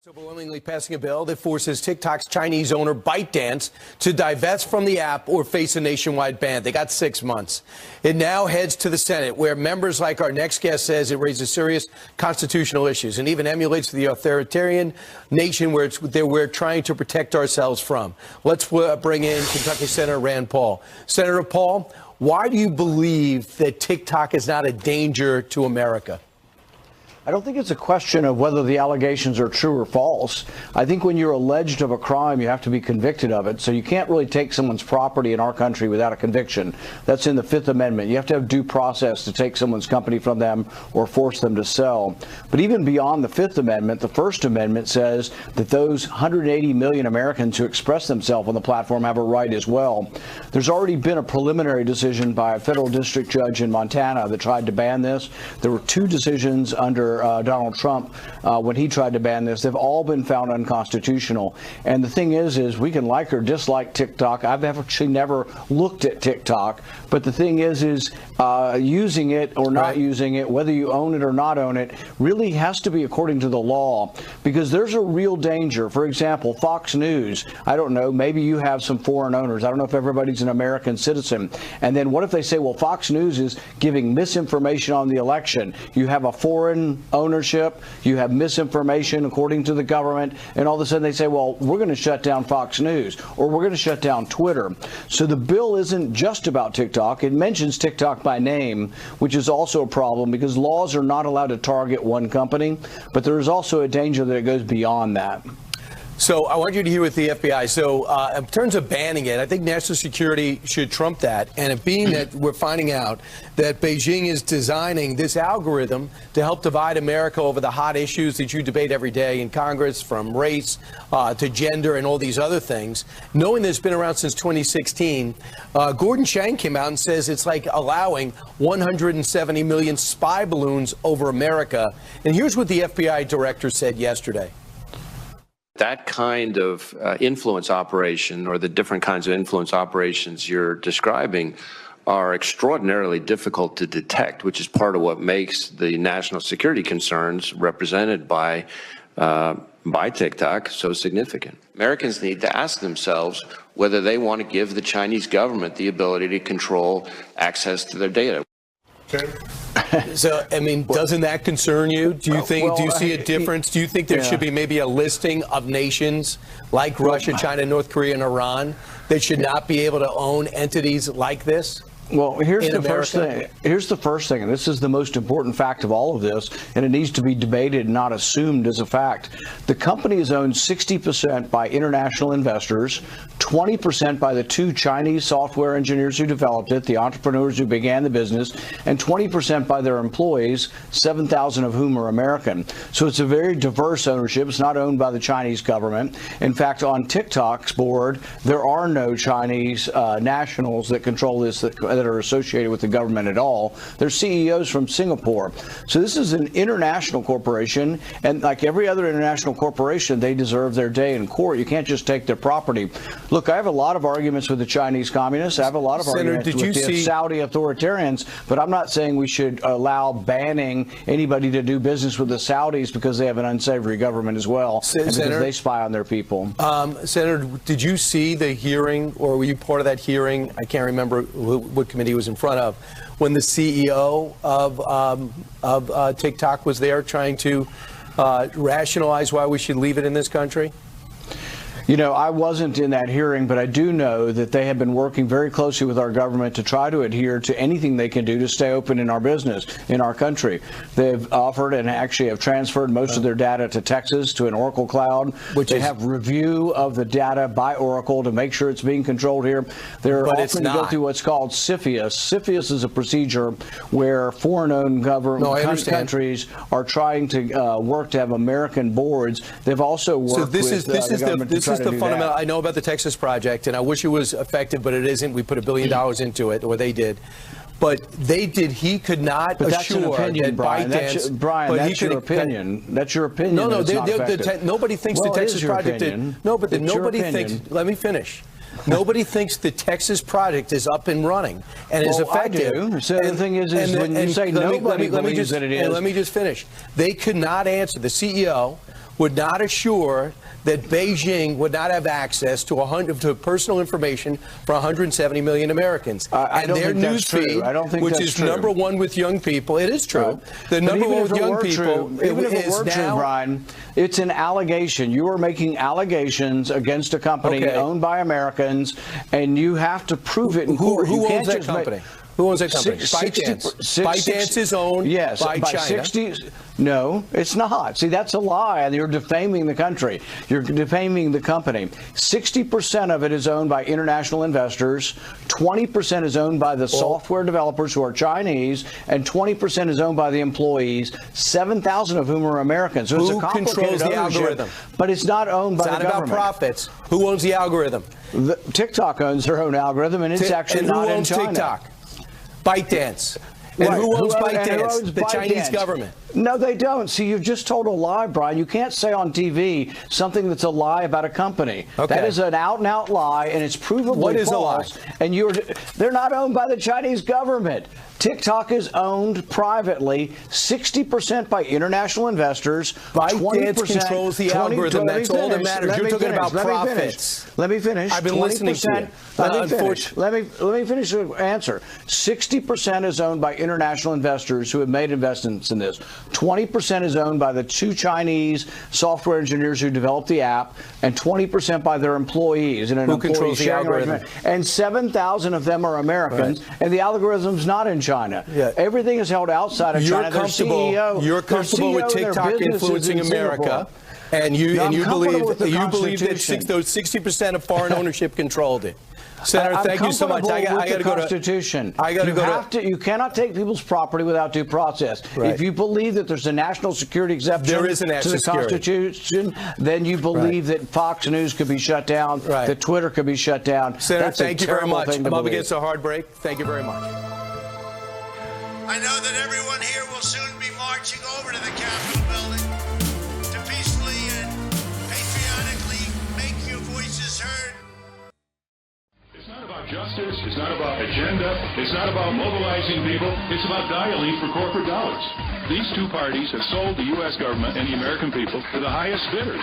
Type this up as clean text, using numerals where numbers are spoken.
So overwhelmingly passing a bill that forces TikTok's Chinese owner ByteDance to divest from the app or face a nationwide ban. They got 6 months. It now heads to the Senate, where members like our next guest says it raises serious constitutional issues and even emulates the authoritarian nation where we're trying to protect ourselves from. Let's bring in Kentucky Senator Rand Paul. Senator Paul, why do you believe that TikTok is not a danger to America? I don't think it's a question of whether the allegations are true or false. I think when you're alleged of a crime, you have to be convicted of it. So you can't really take someone's property in our country without a conviction. That's in the Fifth Amendment. You have to have due process to take someone's company from them or force them to sell. But even beyond the Fifth Amendment, the First Amendment says that those 180 million Americans who express themselves on the platform have a right as well. There's already been a preliminary decision by a federal district judge in Montana that tried to ban this. There were 2 decisions under Donald Trump when he tried to ban this. They've all been found unconstitutional. And the thing is we can like or dislike TikTok. I've actually never looked at TikTok. But the thing is using it or not using it, whether you own it or not own it, really has to be according to the law, because there's a real danger. For example, Fox News, I don't know, maybe you have some foreign owners. I don't know if everybody's an American citizen. And then what if they say, well, Fox News is giving misinformation on the election? You have a foreign ownership, you have misinformation according to the government, and all of a sudden they say, well, we're going to shut down Fox News, or we're going to shut down Twitter. So the bill isn't just about TikTok. It mentions TikTok by name, which is also a problem because laws are not allowed to target one company, but there is also a danger that it goes beyond that. So I want you to hear with the FBI. So in terms of banning it, I think national security should trump that. And it being that we're finding out that Beijing is designing this algorithm to help divide America over the hot issues that you debate every day in Congress, from race to gender and all these other things, knowing that it's been around since 2016, Gordon Chang came out and says it's like allowing 170 million spy balloons over America. And here's what the FBI director said yesterday. That kind of influence operation, or the different kinds of influence operations you're describing, are extraordinarily difficult to detect, which is part of what makes the national security concerns represented by TikTok so significant. Americans need to ask themselves whether they want to give the Chinese government the ability to control access to their data. So, I mean, doesn't that concern you? Do you think, do you see a difference? Do you think there should be maybe a listing of nations like Russia, China, North Korea, and Iran that should not be able to own entities like this? Well, here's the first thing. Here's the first thing, and this is the most important fact of all of this, and it needs to be debated, not assumed as a fact. The company is owned 60% by international investors, 20% by the 2 Chinese software engineers who developed it, the entrepreneurs who began the business, and 20% by their employees, 7,000 of whom are American. So it's a very diverse ownership. It's not owned by the Chinese government. In fact, on TikTok's board, there are no Chinese nationals that control this that are associated with the government at all. They're CEOs from Singapore. So this is an international corporation, and like every other international corporation, they deserve their day in court. You can't just take their property. Look, I have a lot of arguments with the Chinese communists. I have a lot of arguments with the Saudi authoritarians, but I'm not saying we should allow banning anybody to do business with the Saudis because they have an unsavory government as well, and because they spy on their people. Senator, did you see the hearing, or were you part of that hearing? I can't remember what committee was in front of, when the CEO of TikTok was there trying to rationalize why we should leave it in this country? You know, I wasn't in that hearing, but I do know that they have been working very closely with our government to try to adhere to anything they can do to stay open in our business, in our country. They've offered and actually have transferred most of their data to Texas, to an Oracle cloud. They have review of the data by Oracle to make sure it's being controlled here. They're offering to go through what's called CFIUS. CFIUS is a procedure where foreign-owned countries are trying to work to have American boards. They've also worked with the government to try to do fundamental. I know about the Texas project, and I wish it was effective, but it isn't. We put $1 billion into it, or they did. But they did. He could not assure that Brian, that's your opinion. That's your opinion. No, nobody thinks the Texas project did. No, but nobody thinks. Let me finish. Nobody thinks the Texas project is up and running and is effective. I do. So the thing is when you say nobody believes that it is. Let me just finish. They could not answer. The CEO would not assure that Beijing would not have access to personal information for 170 million Americans. I don't think that's true. I don't think which that's is true. number one with young people. It is true. The number one with young people even if it is were true, now. Brian, it's an allegation. You are making allegations against a company owned by Americans, and you have to prove it in court. Who owns that company? Who owns that company? ByteDance. ByteDance is owned by China. No, it's not. See, that's a lie, and you're defaming the country. You're defaming the company. 60% of it is owned by international investors, 20% is owned by the software developers who are Chinese, and 20% is owned by the employees, 7,000 of whom are Americans. So it's a complicated controls the ownership, algorithm? but it's not owned by the government. It's not about profits. Who owns the algorithm? TikTok owns their own algorithm, and it's actually not in China. And who owns TikTok? ByteDance. And who owns ByteDance? The Chinese government. No, they don't. See, you've just told a lie, Brian. You can't say on TV something that's a lie about a company. Okay. That is an out-and-out lie, and it's provably What is false. a lie? And they're not owned by the Chinese government. TikTok is owned privately, 60% by international investors. ByteDance controls the algorithm. That's all that matters. You're talking about profits. Let me finish. I've been listening to you. Let me finish the answer. 60% is owned by international investors who have made investments in this. 20% is owned by the two Chinese software engineers who developed the app, and 20% by their employees. And who controls the algorithm? And 7,000 of them are Americans, and the algorithm's not in China. Yeah. Everything is held outside of China. You're comfortable with TikTok influencing America, and you believe that those 60% of foreign ownership controlled it. Senator, thank you so much. I got to go to Constitution. You cannot take people's property without due process. Right. If you believe that there's a national security exception to the Constitution, then you believe that Fox News could be shut down, that Twitter could be shut down. Senator, thank you very much. I'm up against a hard break. Thank you very much. I know that everyone here will soon be marching over to the Capitol building to peacefully and patriotically make your voices heard. It's not about justice. It's not about agenda. It's not about mobilizing people. It's about dialing for corporate dollars. These two parties have sold the U.S. government and the American people to the highest bidders.